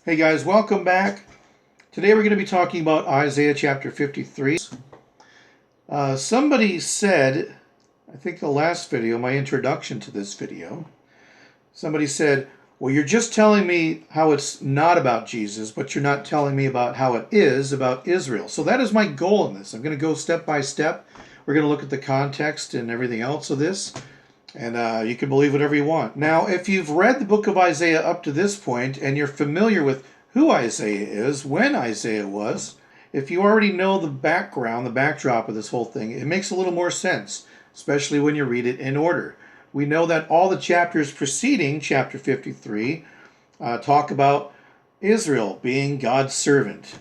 Hey guys, welcome back. Today we're going to be talking about Isaiah chapter 53. Somebody said, I think the last video, my introduction to this video, somebody said, well, you're just telling me how it's not about Jesus, but you're not telling me about how it is about Israel. So that is my goal in this. I'm going to go step by step. We're going to look at the context and everything else of this. And you can believe whatever you want. Now, if you've read the book of Isaiah up to this point and you're familiar with who Isaiah is, when Isaiah was, if you already know the background, the backdrop of this whole thing, it makes a little more sense, especially when you read it in order. We know that all the chapters preceding chapter 53 talk about Israel being God's servant.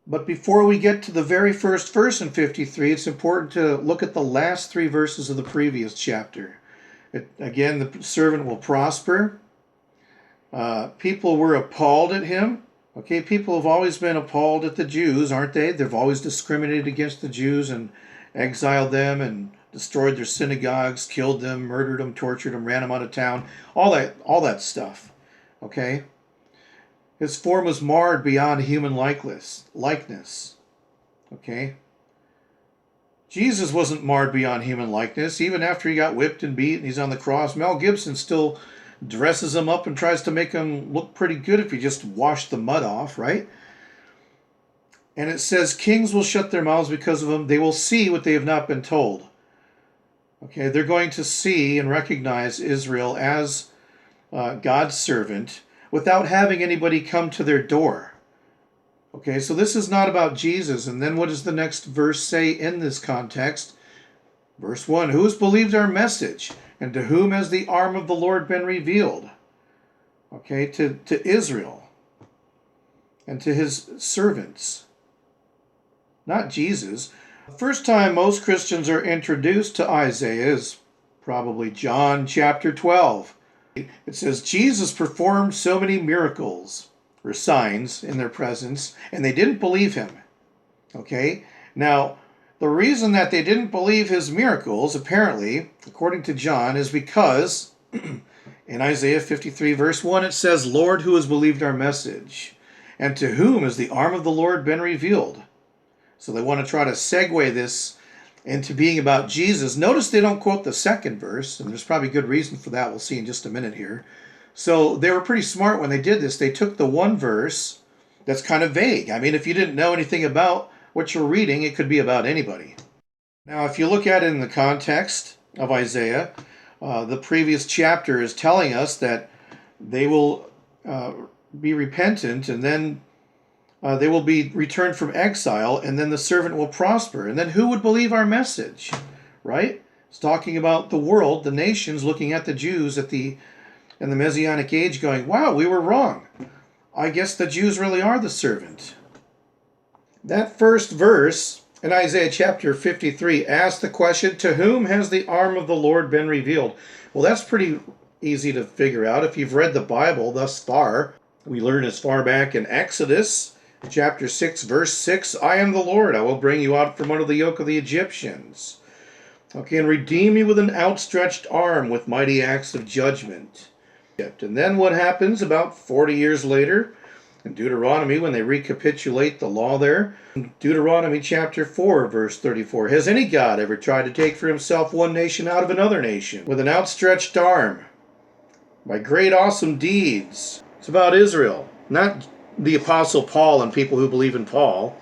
But before we get to the very first verse in 53, it's important to look at the last three verses of the previous chapter. Again, the servant will prosper. People were appalled at him. Okay, people have always been appalled at the Jews, aren't they? They've always discriminated against the Jews and exiled them and destroyed their synagogues, killed them, murdered them, tortured them, ran them out of town. All that stuff. Okay? His form was marred beyond human likeness. Okay? Jesus wasn't marred beyond human likeness. Even after he got whipped and beat and he's on the cross, Mel Gibson still dresses him up and tries to make him look pretty good if you just wash the mud off, right? And it says, kings will shut their mouths because of him. They will see what they have not been told. Okay, they're going to see and recognize Israel as God's servant without having anybody come to their door. Okay, so this is not about Jesus. And then what does the next verse say in this context? Verse 1, who has believed our message? And to whom has the arm of the Lord been revealed? Okay, to Israel and to his servants. Not Jesus. The first time most Christians are introduced to Isaiah is probably John chapter 12. It says, Jesus performed so many miracles or signs in their presence, and they didn't believe him. Okay? Now, the reason that they didn't believe his miracles, apparently, according to John, is because in Isaiah 53 verse 1 it says, Lord, who has believed our message? And to whom has the arm of the Lord been revealed? So they want to try to segue this into being about Jesus. Notice they don't quote the second verse, and there's probably good reason for that. We'll see in just a minute here. So they were pretty smart when they did this. They took the one verse that's kind of vague. I mean, if you didn't know anything about what you're reading, it could be about anybody. Now, if you look at it in the context of Isaiah, the previous chapter is telling us that they will be repentant, and then they will be returned from exile, and then the servant will prosper. And then who would believe our message, right? It's talking about the world, the nations looking at the Jews in the Messianic age going, wow, we were wrong. I guess the Jews really are the servant. That first verse in Isaiah chapter 53 asks the question, to whom has the arm of the Lord been revealed? Well, that's pretty easy to figure out if you've read the Bible thus far. We learn as far back in Exodus chapter 6, verse 6, I am the Lord, I will bring you out from under the yoke of the Egyptians. Okay, and redeem you with an outstretched arm with mighty acts of judgment. And then what happens about 40 years later in Deuteronomy when they recapitulate the law there? Deuteronomy chapter 4 verse 34. Has any God ever tried to take for himself one nation out of another nation with an outstretched arm by great awesome deeds? It's about Israel, not the Apostle Paul and people who believe in Paul.